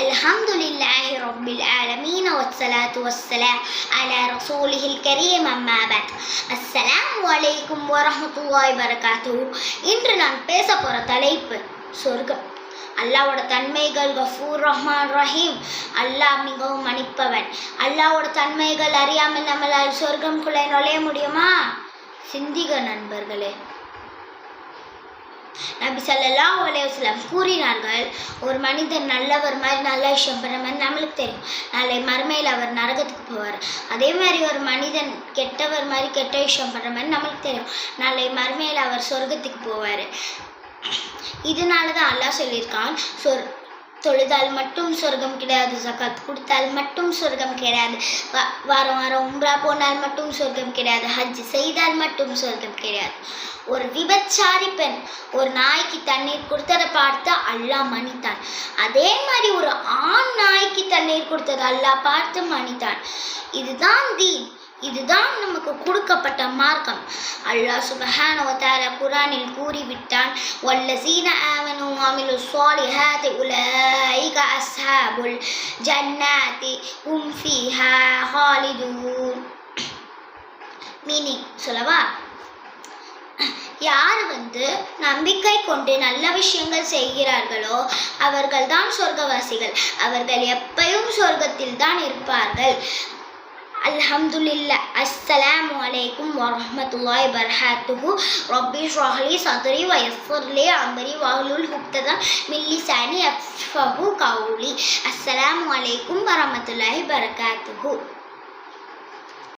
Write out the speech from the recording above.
அல்ஹம்துலில்லாஹி ரப்பில் ஆலமீன் வஸ்ஸலாத்து வஸ்ஸலாம் அலா ரசூலிஹில் கரீம் அம்மா பஅத். அஸ்ஸலாமு அலைக்கும் வரஹ்மத்துல்லாஹி வபரகாத்துஹு. இன்று நான் பேச போகிற தலைப்பு சொர்க்கம். அல்லாவோட தன்மைகள் கஃபூர் ரஹ்மான் ரஹீம். அல்லாஹ் மிகவும் மன்னிப்பவன். அல்லாவோட தன்மைகள் அறியாமல் நம்மளால் சொர்க்கம்குள்ளே நுழைய முடியுமா? சிந்திக நண்பர்களே. நபி ஸல்லல்லாஹு அலைஹி வஸல்லம் கூறினார்கள், ஒரு மனிதன் நல்லவர் மாதிரி நல்ல விஷயம் பண்ண மாதிரி நம்மளுக்கு தெரியும், நாளை மறுமையில் அவர் நரகத்துக்கு போவார். அதே மாதிரி ஒரு மனிதன் கெட்டவர் மாதிரி கெட்ட விஷயம் பண்ணுற மாதிரி நம்மளுக்கு தெரியும், நாளை மறுமையில் அவர் சொர்க்கத்துக்கு போவார். இதனால தான் அல்லாஹ் சொல்லியிருக்கான், தொழுதால் மட்டும் சொர்க்கம் கிடையாது, ஜகாத் கொடுத்தால் மட்டும் சொர்க்கம் கிடையாது, வாரம் வாரம் உம்ரா போனால் மட்டும் சொர்க்கம் கிடையாது, ஹஜ் செய்தால் மட்டும் சொர்க்கம் கிடையாது. ஒரு விபச்சாரி பெண் ஒரு நாய்க்கு தண்ணீர் கொடுத்ததை பார்த்து அல்லாஹ் மன்னித்தான். அதே மாதிரி ஒரு ஆண் நாய்க்கு தண்ணீர் கொடுத்ததை அல்லாஹ் பார்த்து மன்னித்தான். இதுதான் தீன், இதுதான் நமக்கு கொடுக்கப்பட்ட மார்க்கம். அல்லாஹ் சுப்ஹானஹு வ தஆலா குர்ஆனில் கூறிவிட்டான், வல்லஸீன ஆமனூ வ அமிலுஸ் ஸாலிஹாத்தி உலைக அஸ்ஹாபுல் ஜன்னாத்தி ஹும் ஃபீஹா ஹாலிதூன். மீனிங் சொல்லவா? யார் நம்பிக்கை கொண்டு நல்ல விஷயங்கள் செய்கிறார்களோ அவர்கள் தான் சொர்க்கவாசிகள். அவர்கள் எப்பயும் சொர்க்கத்தில் தான் இருப்பார்கள். அல்ஹம்துலில்லாஹ். அஸ்ஸலாமு அலைக்கும் வரஹ்மத்துல்லாஹி வபரகாத்துஹு. ரப்பி இஷ்ரஹ் லி ஸத்ரி வ யஸ்ஸிர் லி அம்ரி வஹ்லுல் உக்ததம் மின் லிசானி யஃப்கஹு கௌலி. அஸ்ஸலாமு அலைக்கும் வரஹ்மத்துல்லாஹி வபரகாத்துஹு.